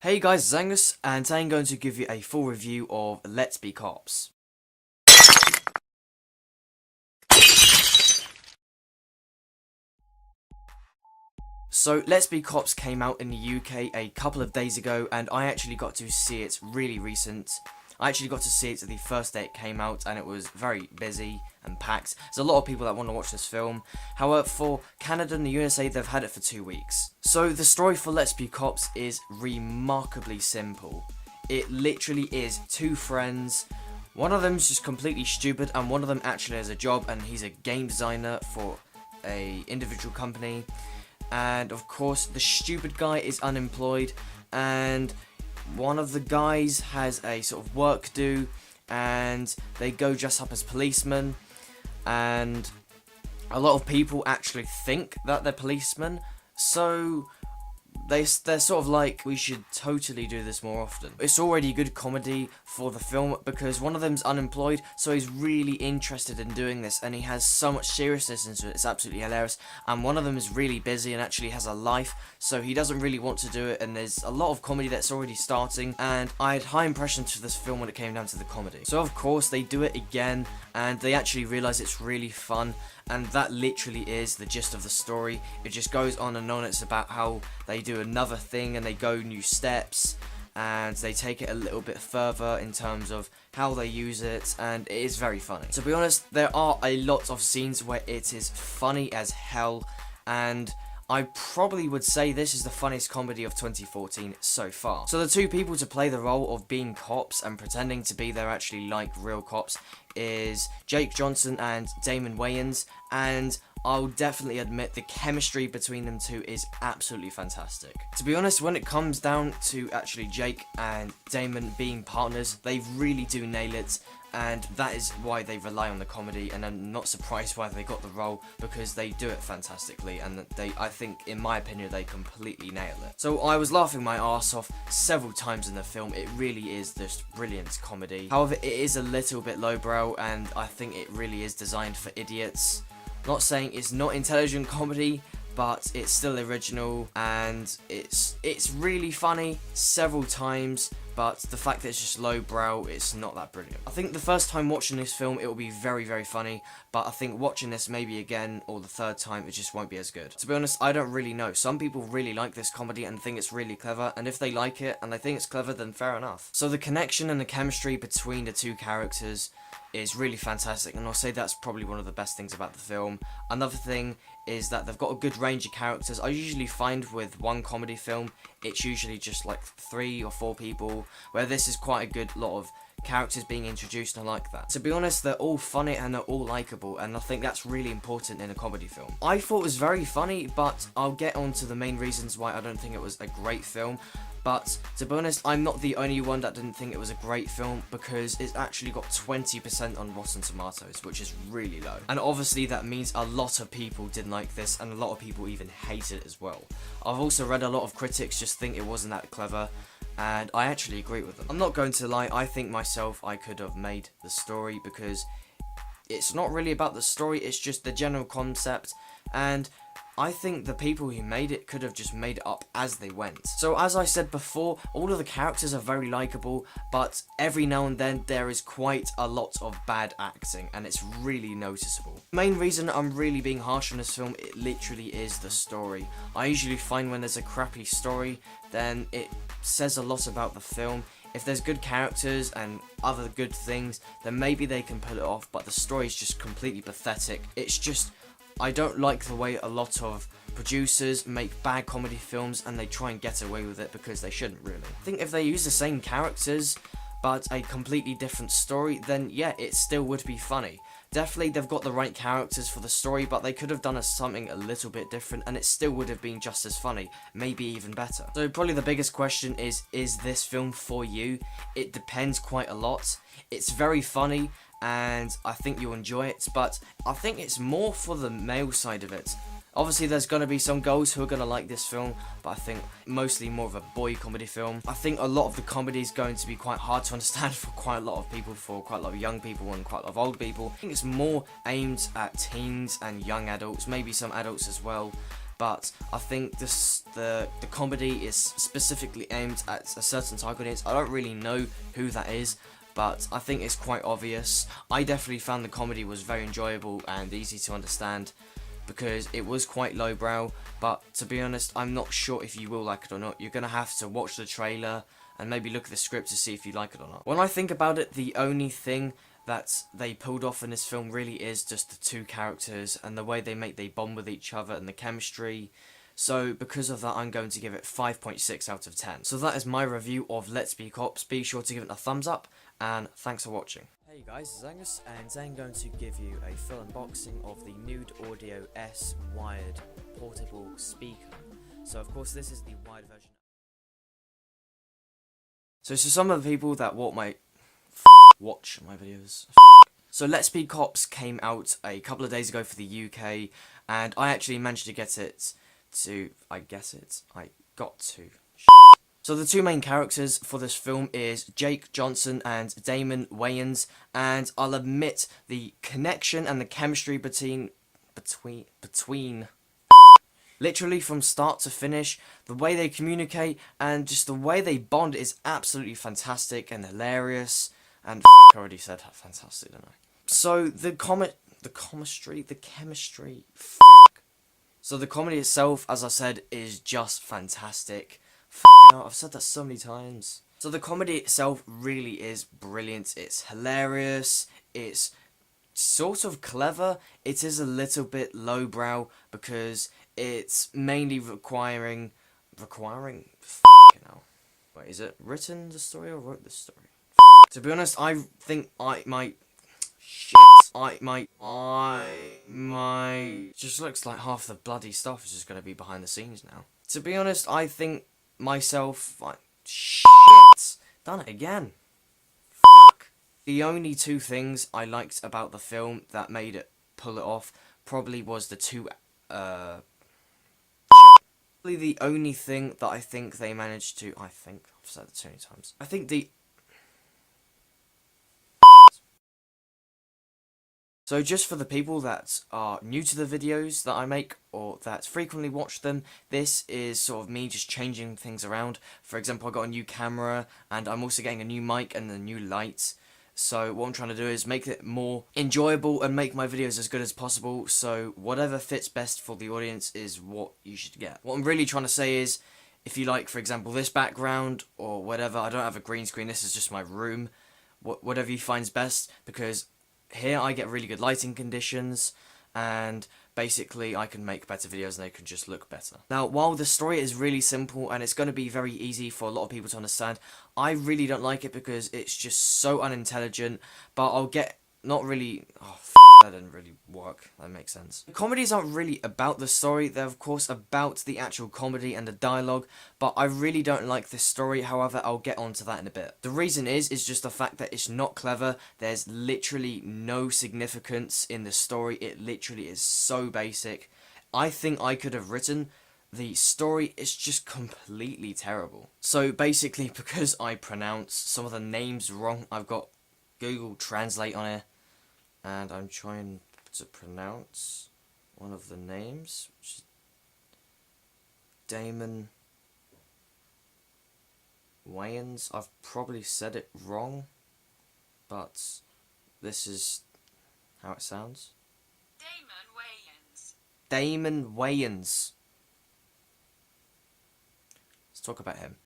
Hey guys, it's Angus, and today I'm going to give you a full review of Let's Be Cops. So, Let's Be Cops came out in the UK a couple of days ago, and I actually got to see it really recent. I actually got to see it the first day it came out, and it was very busy and packed. There's a lot of people that want to watch this film. However, for Canada and the USA, they've had it for 2 weeks. So, the story for Let's Be Cops is remarkably simple. It literally is two friends. One of them's just completely stupid, and one of them actually has a job, and he's a game designer for a individual company. And of course, the stupid guy is unemployed, and one of the guys has a sort of work due, and they go dress up as policemen, and a lot of people actually think that they're policemen, so they're sort of like, we should totally do this more often. It's already a good comedy for the film because one of them's unemployed, so he's really interested in doing this, and he has so much seriousness into it. It's absolutely hilarious. And one of them is really busy and actually has a life, so he doesn't really want to do it, and there's a lot of comedy that's already starting, and I had high impressions for this film when it came down to the comedy. So of course they do it again, and they actually realise it's really fun, and that literally is the gist of the story. It just goes on and on. It's about how they do another thing and they go new steps, and they take it a little bit further in terms of how they use it, and it is very funny. To be honest, there are a lot of scenes where it is funny as hell, and I probably would say this is the funniest comedy of 2014 so far. So the two people to play the role of being cops and pretending to be they're actually like real cops is Jake Johnson and Damon Wayans, and I'll definitely admit the chemistry between them two is absolutely fantastic. To be honest, when it comes down to actually Jake and Damon being partners, they really do nail it, and that is why they rely on the comedy, and I'm not surprised why they got the role, because they do it fantastically, and I think, in my opinion, they completely nail it. So I was laughing my arse off several times in the film. It really is just brilliant comedy. However, it is a little bit lowbrow, and I think it really is designed for idiots. Not saying it's not intelligent comedy, but it's still original, and it's really funny several times, but the fact that it's just lowbrow, it's not that brilliant. I think the first time watching this film, it will be very, very funny, but I think watching this maybe again, or the third time, it just won't be as good. To be honest, I don't really know. Some people really like this comedy and think it's really clever, and if they like it and they think it's clever, then fair enough. So the connection and the chemistry between the two characters is really fantastic, and I'll say that's probably one of the best things about the film. Another thing is that they've got a good range of characters. I usually find with one comedy film, it's usually just like 3 or 4 people, where this is quite a good lot of characters being introduced, and I like that. To be honest, they're all funny and they're all likeable, and I think that's really important in a comedy film. I thought it was very funny, but I'll get on to the main reasons why I don't think it was a great film. But to be honest, I'm not the only one that didn't think it was a great film, because it's actually got 20% on Rotten Tomatoes, which is really low. And obviously that means a lot of people didn't like this, and a lot of people even hate it as well. I've also read a lot of critics just think it wasn't that clever, and I actually agree with them. I'm not going to lie, I think myself I could have made the story, because it's not really about the story, it's just the general concept, and I think the people who made it could have just made it up as they went. So as I said before, all of the characters are very likeable, but every now and then there is quite a lot of bad acting, and it's really noticeable. The main reason I'm really being harsh on this film, it literally is the story. I usually find when there's a crappy story, then it says a lot about the film. If there's good characters and other good things, then maybe they can pull it off, but the story is just completely pathetic. It's just, I don't like the way a lot of producers make bad comedy films and they try and get away with it, because they shouldn't really. I think if they use the same characters but a completely different story, then yeah, it still would be funny. Definitely they've got the right characters for the story, but they could have done something a little bit different and it still would have been just as funny, maybe even better. So probably the biggest question is this film for you? It depends quite a lot. It's very funny, and I think you'll enjoy it, but I think it's more for the male side of it. Obviously, there's going to be some girls who are going to like this film, but I think mostly more of a boy comedy film. I think a lot of the comedy is going to be quite hard to understand for quite a lot of people, for quite a lot of young people and quite a lot of old people. I think it's more aimed at teens and young adults, maybe some adults as well. but I think the comedy is specifically aimed at a certain target audience. I don't really know who that is, but I think it's quite obvious. I definitely found the comedy was very enjoyable and easy to understand, because it was quite lowbrow, but to be honest, I'm not sure if you will like it or not. You're going to have to watch the trailer and maybe look at the script to see if you like it or not. When I think about it, the only thing that they pulled off in this film really is just the two characters and the way they bond with each other and the chemistry. So because of that, I'm going to give it 5.6 out of 10. So that is my review of Let's Be Cops. Be sure to give it a thumbs up, and thanks for watching. Hey guys, it's Angus, and today I'm going to give you a full unboxing of the Nude Audio S wired portable speaker. So of course this is the wired version. So some of the people that watch my videos. So Let's Be Cops came out a couple of days ago for the UK, and I actually managed to get it to, I got to. So the two main characters for this film is Jake Johnson and Damon Wayans, and I'll admit the connection and the chemistry between literally from start to finish, the way they communicate and just the way they bond is absolutely fantastic and hilarious. And I already said fantastic, didn't I? So the chemistry. So the comedy itself, as I said, is just fantastic. I've said that so many times. So the comedy itself really is brilliant. It's hilarious. It's sort of clever. It is a little bit lowbrow because it's mainly requiring. Wait, is it written the story or wrote the story? To be honest, I think I might. Just looks like half the bloody stuff is just going to be behind the scenes now. To be honest, I think myself, done it again. The only two things I liked about the film that made it pull it off probably was the two, probably the only thing that I think they managed to, I've said it too many times. I think So just for the people that are new to the videos that I make or that frequently watch them, this is sort of me just changing things around. For example, I got a new camera and I'm also getting a new mic and a new light. So what I'm trying to do is make it more enjoyable and make my videos as good as possible. So whatever fits best for the audience is what you should get. What I'm really trying to say is, if you like, for example, this background or whatever, I don't have a green screen, this is just my room. Whatever you find's best, because here I get really good lighting conditions, and basically I can make better videos and they can just look better. Now, while the story is really simple and it's going to be very easy for a lot of people to understand, I really don't like it because it's just so unintelligent, but I'll get, not really, that didn't really work, that makes sense. Comedies aren't really about the story, they're of course about the actual comedy and the dialogue, but I really don't like this story. However, I'll get onto that in a bit. The reason is just the fact that it's not clever. There's literally no significance in the story. It literally is so basic. I think I could have written the story. Is just completely terrible. So basically, because I pronounce some of the names wrong, I've got Google Translate on here, and I'm trying to pronounce one of the names, which is Damon Wayans. I've probably said it wrong, but this is how it sounds. Damon Wayans. Damon Wayans. Let's talk about him.